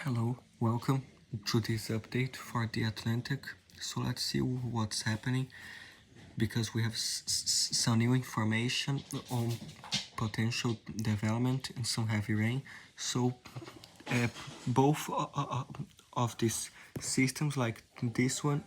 Hello, welcome to this update for the Atlantic. So let's see what's happening because we have some new information on potential development and some heavy rain. So both of these systems, like this one,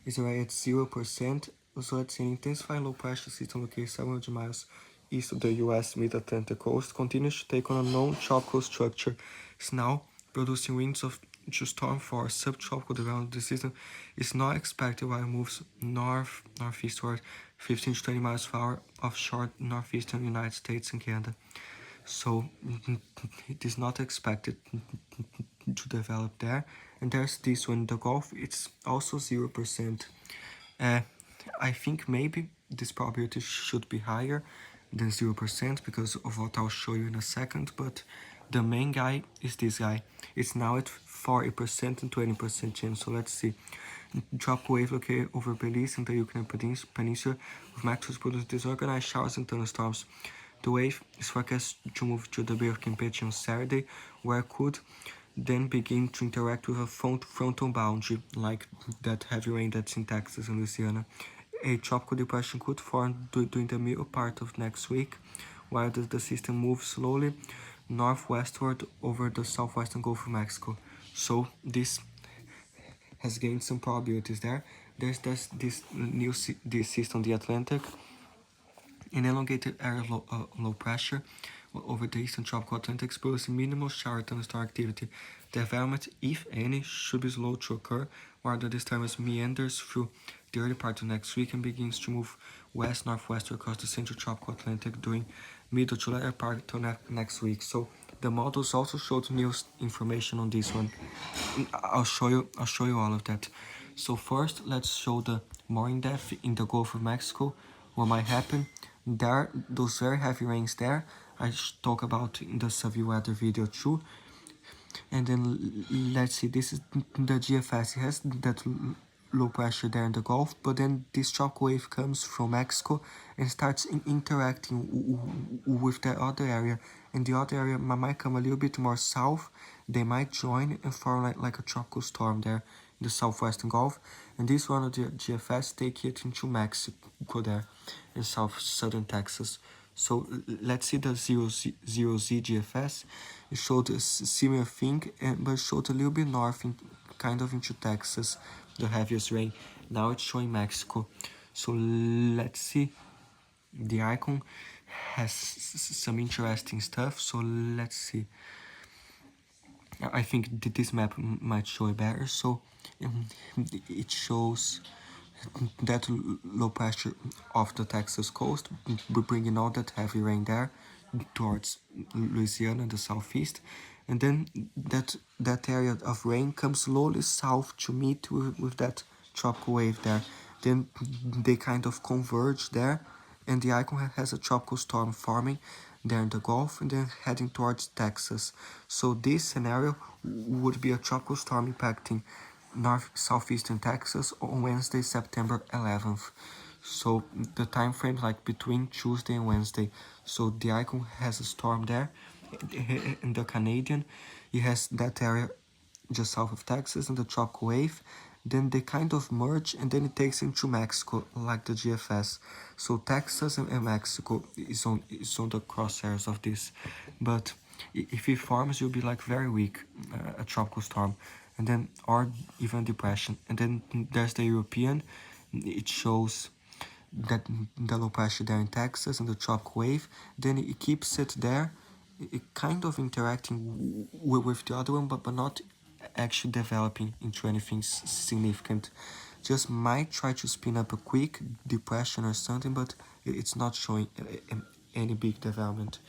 is already at 0%. So it's an intensified low pressure system located 700 miles east of the US mid-Atlantic coast, continues to take on a known tropical structure. It's now producing winds of to storm force. Subtropical development of the system is not expected while it moves northeastward 15 to 20 miles per hour offshore northeastern United States and Canada. So it is not expected to develop there. And there's this one, the Gulf, it's also 0%. I think maybe this probability should be higher than 0% because of what I'll show you in a second, but the main guy is this guy. It's now at 40% and 20% chance. So let's see. Tropical wave located over Belize and the Yucatan Peninsula with maximum produce disorganized showers and thunderstorms. The wave is forecast to move to the Bay of Campeche on Saturday, where it could then begin to interact with a frontal boundary, like that heavy rain that's in Texas and Louisiana. A tropical depression could form during the middle part of next week, while the system moves slowly northwestward over the southwestern Gulf of Mexico. So this has gained some probabilities there. There's this new this system, the Atlantic, an elongated area of low pressure over the eastern tropical Atlantic exposing minimal shower thunderstorm activity. Development, if any, should be slow to occur, while the disturbance meanders through the early part of next week and begins to move west-northwest across the central tropical Atlantic during middle to later part of next week. So the models also showed new information on this one. I'll show you all of that. So first, let's show the more in depth in the Gulf of Mexico, what might happen. There, those very heavy rains there, I talk about in the severe weather video too. And then let's see, this is the GFS. It has that low pressure there in the Gulf, but then this tropical wave comes from Mexico and starts interacting with that other area, and the other area might come a little bit more south. They might join and form like a tropical storm there in the southwestern Gulf, and this one of the GFS take it into Mexico there in southern Texas. So let's see the 0Z GFS. It showed a similar thing, but showed a little bit north, kind of into Texas, the heaviest rain. Now it's showing Mexico. So let's see. The icon has some interesting stuff. So let's see. I think this map might show it better. So it shows that low pressure off the Texas coast, bringing all that heavy rain there towards Louisiana, the southeast, and then that area of rain comes slowly south to meet with that tropical wave there. Then they kind of converge there, and the icon has a tropical storm forming there in the Gulf and then heading towards Texas. So this scenario would be a tropical storm impacting southeastern Texas on Wednesday, September 11th. So the time frame like between Tuesday and Wednesday. So the icon has a storm there. In the Canadian, it has that area just south of Texas and the tropical wave. Then they kind of merge and then it takes into Mexico like the GFS. So Texas and Mexico is on the crosshairs of this. But if it forms, it will be like very weak, a tropical storm, and then or even depression. And then there's the European. It shows that the low pressure there in Texas and the tropical wave. Then it keeps it there, it kind of interacting with the other one, but not actually developing into anything significant. Just might try to spin up a quick depression or something, but it's not showing any big development.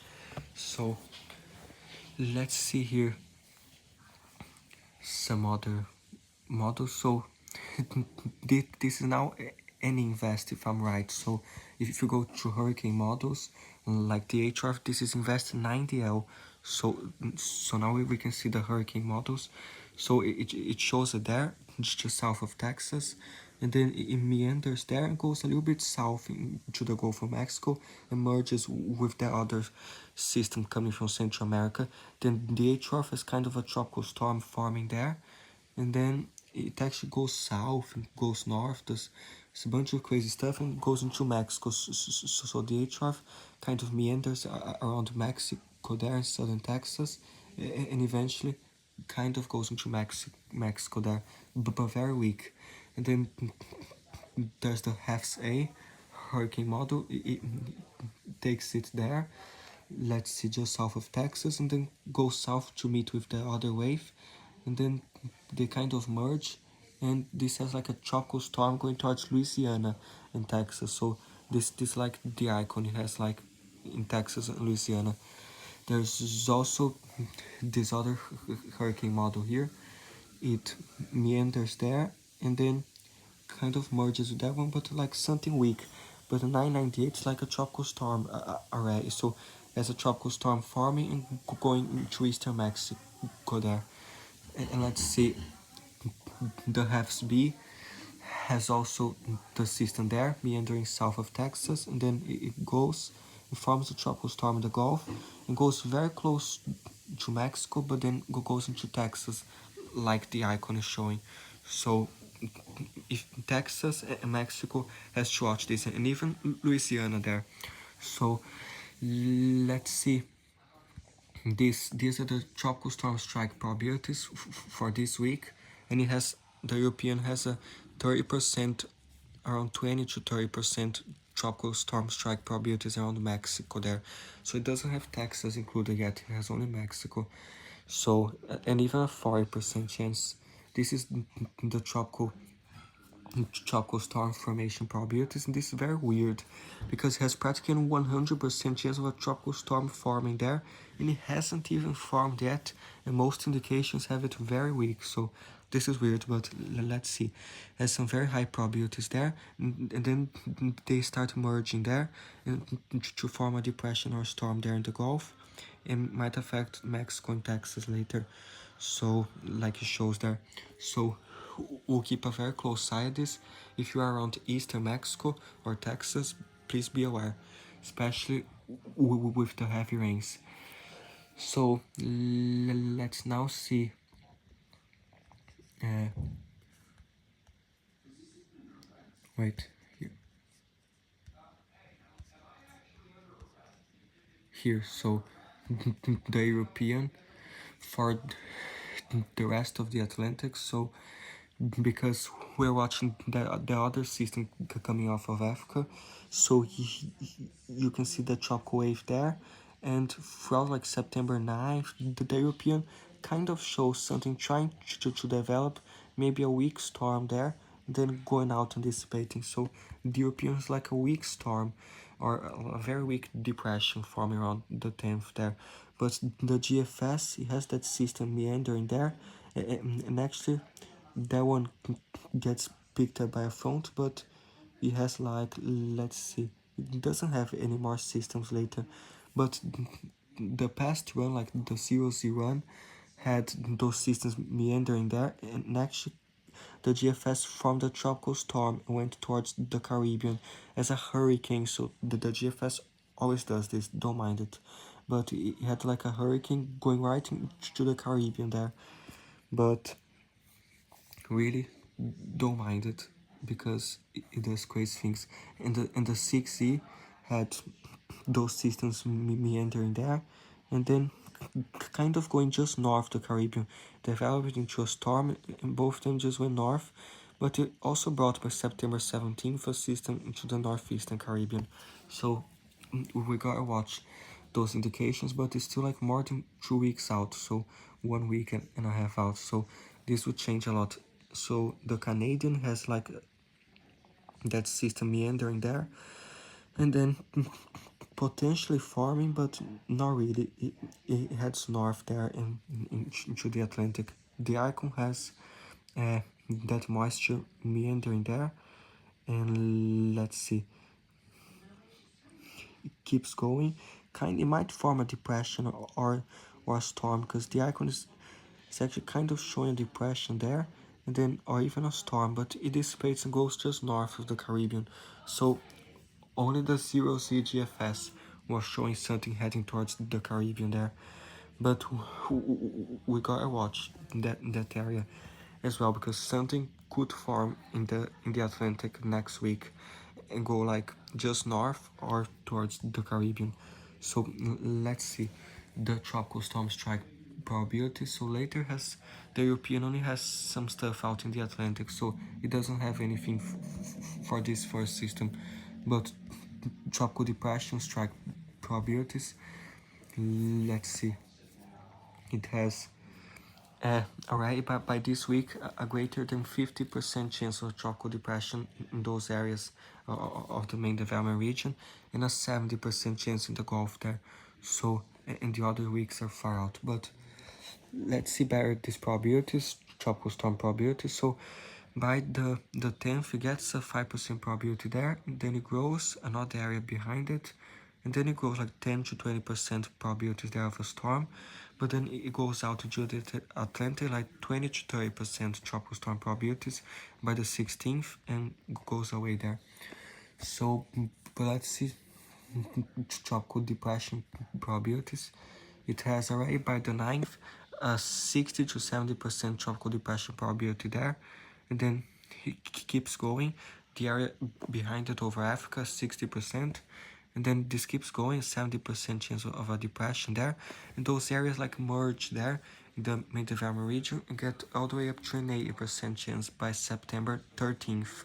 So let's see here some other models. So this is now an invest, if I'm right. So if you go to hurricane models like the HRF, this is invest 90L. So now we can see the hurricane models. So it shows it there, just south of Texas, and then it meanders there and goes a little bit south into the Gulf of Mexico and merges with the other system coming from Central America. Then the H trough is kind of a tropical storm forming there, and then it actually goes south and goes north. There's a bunch of crazy stuff and goes into Mexico. So the H trough kind of meanders around Mexico there in southern Texas, and eventually kind of goes into Mexico there, but very weak. And then there's the HAFS A hurricane model. It takes it there, let's see, just south of Texas, and then goes south to meet with the other wave, and then they kind of merge, and this has like a tropical storm going towards Louisiana and Texas. So this like the icon it has like in Texas and Louisiana. There's also this other hurricane model here. It meanders there and then kind of merges with that one, but like something weak. But the 998 is like a tropical storm already. So there's a tropical storm forming and going into eastern Mexico there. And let's see, the HAFS B has also the system there, meandering south of Texas, and then it goes, it forms a tropical storm in the Gulf, and goes very close to Mexico, but then goes into Texas, like the icon is showing. So if Texas and Mexico has to watch this, and even Louisiana there. So let's see. These are the tropical storm strike probabilities for this week, and it has, the European has a 30%, around 20 to 30% tropical storm strike probabilities around Mexico there. So it doesn't have Texas included yet, it has only Mexico. So and even a 40% chance. This is the tropical storm formation probabilities, and this is very weird because it has practically 100% chance of a tropical storm forming there, and it hasn't even formed yet, and most indications have it very weak. So this is weird, but let's see. It has some very high probabilities there, and then they start merging there and to form a depression or storm there in the Gulf, and might affect Mexico and Texas later. So like it shows there. So we'll keep a very close eye on this. If you are around eastern Mexico or Texas, please be aware, especially with the heavy rains. So let's now see. Uh, wait, here. So the European for the rest of the Atlantic. So because we're watching the other system coming off of Africa, so you can see the tropical wave there, and throughout like September 9th, the European kind of shows something trying to develop, maybe a weak storm there, then going out and dissipating. So the European is like a weak storm or a very weak depression forming around the 10th there. But the GFS, it has that system meandering there, and actually that one gets picked up by a front, but it has like, let's see, it doesn't have any more systems later, but the past run, like the 0Z run, had those systems meandering there, and actually the GFS formed a tropical storm and went towards the Caribbean as a hurricane. So the GFS always does this, don't mind it, but it had like a hurricane going right into the Caribbean there. But really, don't mind it because it does crazy things. And the 6Z had those systems meandering there, and then kind of going just north the Caribbean, developed into a storm, and both of them just went north. But it also brought by September 17th a system into the northeastern Caribbean. So we gotta watch those indications, but it's still like more than 2 weeks out, so 1 week and a half out. So this would change a lot. So the Canadian has like that system meandering there, and then potentially forming, but not really. It heads north there into the Atlantic. The icon has that moisture meandering there, and let's see, it keeps going. It might form a depression or a storm, because the icon is, it's actually kind of showing a depression there, and then or even a storm, but it dissipates and goes just north of the Caribbean. So only the 0Z GFS was showing something heading towards the Caribbean there, but we gotta watch that area as well, because something could form in the Atlantic next week and go like just north or towards the Caribbean. So let's see the tropical storm strike probability. So later has the European only has some stuff out in the Atlantic, so it doesn't have anything for this first system, but tropical depression strike probabilities, let's see, it has already by this week a greater than 50% chance of tropical depression in those areas of the main development region, and a 70% chance in the Gulf there. So and the other weeks are far out, but let's see better these probabilities, tropical storm probabilities. So by the 10th it gets a 5% probability there, then it grows another area behind it, and then it goes like 10 to 20% probability there of a storm, but then it goes out to the Atlantic like 20 to 30% tropical storm probabilities by the 16th and goes away there. So but let's see tropical depression probabilities. It has already by the 9th a 60 to 70% tropical depression probability there, and then it keeps going. The area behind it over Africa 60%, and then this keeps going, 70% chance of a depression there, and those areas like merge there in the main development region and get all the way up to an 80% chance by September 13th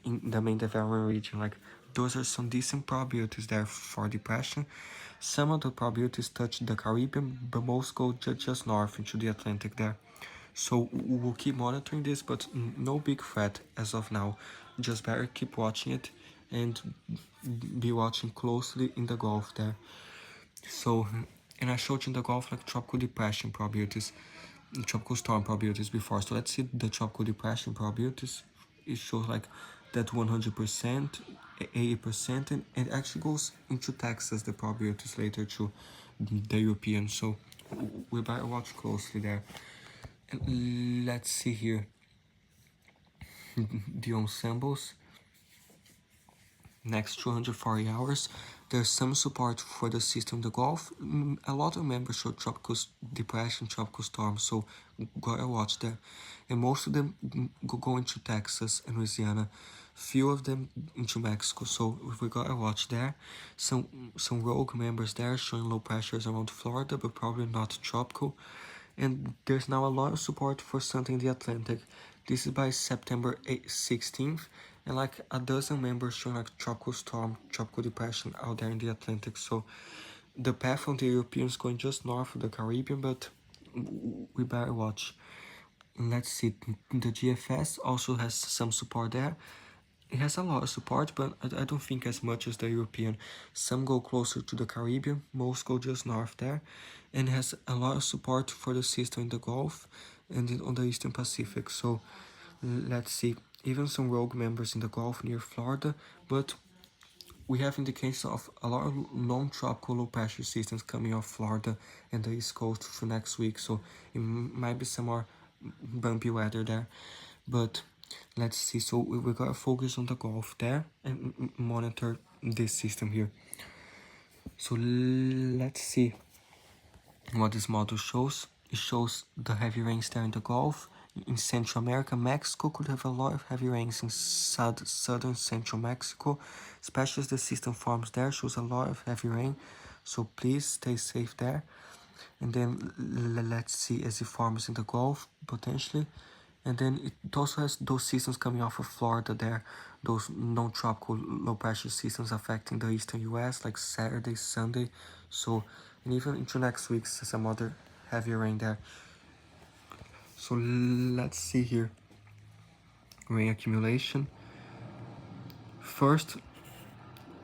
in the main development region. Like those are some decent probabilities there for depression. Some of the probabilities touch the Caribbean, but most go just north into the Atlantic there. So we'll keep monitoring this, but no big threat as of now. Just better keep watching it and be watching closely in the Gulf there. So, and I showed you in the Gulf like tropical depression probabilities, tropical storm probabilities before. So let's see the tropical depression probabilities. It shows like that 100%, 80%, and it actually goes into Texas, the probabilities later to the European. So we better watch closely there. And let's see here the ensembles. Next 240 hours, there's some support for the system in the Gulf. A lot of members show tropical depression, tropical storms, so gotta watch that. And most of them go into Texas and Louisiana. Few of them into Mexico, so we gotta watch there. Some rogue members there showing low pressures around Florida, but probably not tropical. And there's now a lot of support for something in the Atlantic. This is by September 16th, and like a dozen members showing like tropical storm, tropical depression out there in the Atlantic. So the path from the Europeans going just north of the Caribbean, but we better watch. Let's see, the GFS also has some support there. It has a lot of support, but I don't think as much as the European. Some go closer to the Caribbean, most go just north there, and it has a lot of support for the system in the Gulf and on the Eastern Pacific. So let's see, even some rogue members in the Gulf near Florida, but we have indications of a lot of non-tropical low pressure systems coming off Florida and the East Coast for next week, so it might be some more bumpy weather there, but let's see. So we gotta focus on the Gulf there and monitor this system here. So let's see what this model shows. It shows the heavy rains there in the Gulf. In Central America, Mexico could have a lot of heavy rains in southern central Mexico, especially as the system forms there, shows a lot of heavy rain. So please stay safe there. And then let's see as it forms in the Gulf potentially. And then it also has those systems coming off of Florida there, those non-tropical low pressure systems affecting the eastern US like Saturday, Sunday. So, and even into next week, some other heavy rain there. So let's see here, rain accumulation. First,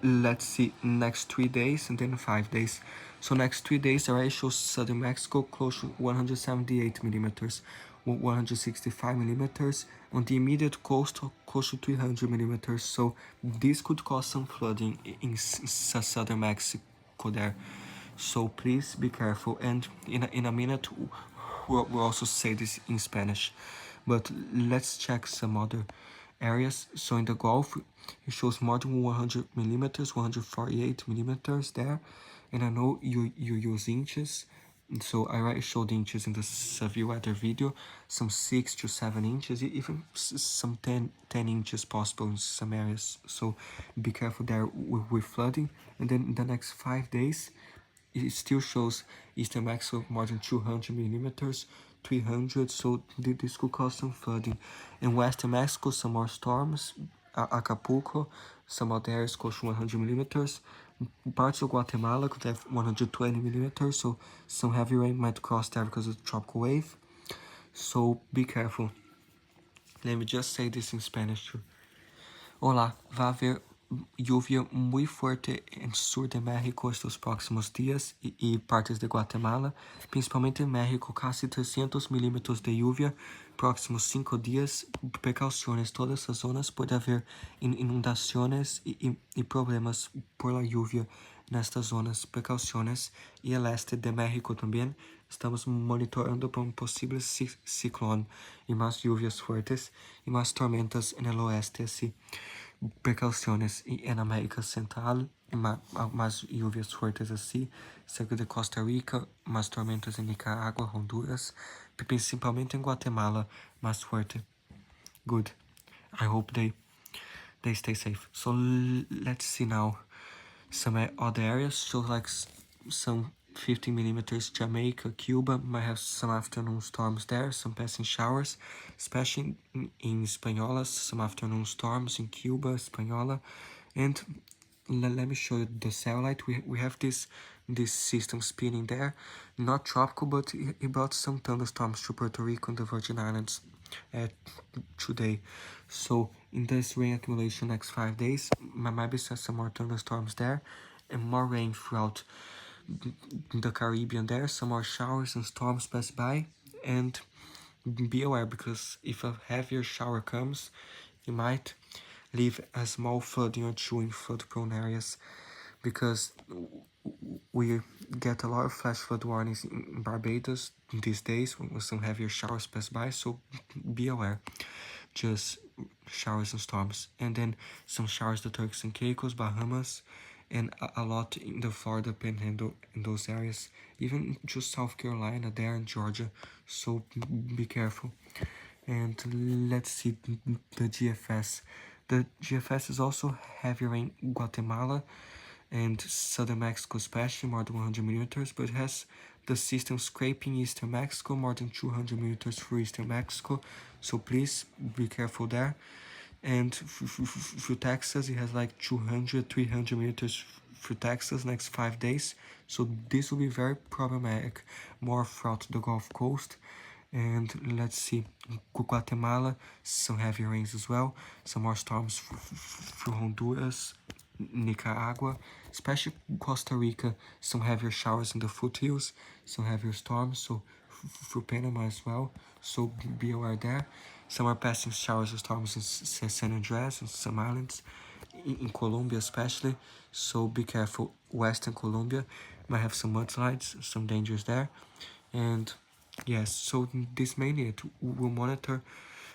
let's see next 3 days and then 5 days. So next 3 days already shows southern Mexico close to 178 millimeters, 165 millimeters, on the immediate coast close to 300 millimeters. So this could cause some flooding in southern Mexico there. So please be careful, and in a minute we'll also say this in Spanish. But let's check some other areas. So in the Gulf, it shows more than 100 millimeters, 148 millimeters there. And I know you use inches, so I already showed inches in the severe weather video, some 6 to 7 inches, even some 10 inches possible in some areas. So be careful there with flooding. And then in the next 5 days, it still shows eastern Mexico more than 200 millimeters, 300, so this could cause some flooding. In western Mexico, some more storms. Acapulco, some other areas close to 100 millimeters. Parts of Guatemala could have 120 millimeters, so some heavy rain might cross there because of the tropical wave. So be careful. Let me just say this in Spanish too. Olá, vai haver lluvia muy fuerte en sur de México estos próximos días y partes de Guatemala, principalmente en México, casi 300 milímetros de lluvia próximos 5 días. Precauciones, todas as zonas pode haver inundações e problemas por la lluvia nestas zonas. Precauciones. E el este de México também. Estamos monitorando para um possível ciclone e mais lluvias fuertes e mais tormentas en el oeste, así. Precauciones en América Central, más lluvias fuertes así, cerca de Costa Rica, más tormentas en Nicaragua, Honduras, principalmente en Guatemala, más fuerte. Good. I hope they stay safe. So let's see now some other areas. So like some 50 millimeters, Jamaica, Cuba might have some afternoon storms there, some passing showers, especially in Hispaniola, some afternoon storms in Cuba, Hispaniola. And let me show you the satellite. We have this system spinning there, not tropical, but it brought some thunderstorms to Puerto Rico and the Virgin Islands today. So in this rain accumulation next 5 days, might be some more thunderstorms there and more rain throughout the Caribbean there, some more showers and storms pass by. And be aware, because if a heavier shower comes, it might leave a small flooding or two in flood prone areas, because we get a lot of flash flood warnings in Barbados these days when some heavier showers pass by, so be aware. Just showers and storms, and then some showers the Turks and Caicos, Bahamas, and a lot in the Florida Panhandle in those areas, even just South Carolina there and Georgia, so be careful. And let's see the GFS. The GFS is also heavier in Guatemala and southern Mexico, especially more than 100 millimeters, but it has the system scraping eastern Mexico, more than 200 millimeters through eastern Mexico, so please be careful there. And through Texas, it has like 200, 300 millimeters through Texas next 5 days, so this will be very problematic more throughout the Gulf Coast. And let's see, Guatemala, some heavy rains as well, some more storms through Honduras, Nicaragua, especially Costa Rica, some heavier showers in the foothills, some heavier storms, so through Panama as well, so be aware there. Some are passing showers and storms in San Andres and some islands, in Colombia especially, so be careful. Western Colombia might have some mudslides, some dangers there. And yes, so this mainly it. We'll monitor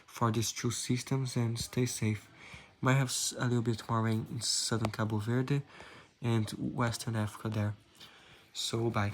for these two systems and stay safe. Might have a little bit more rain in southern Cabo Verde and western Africa there. So bye.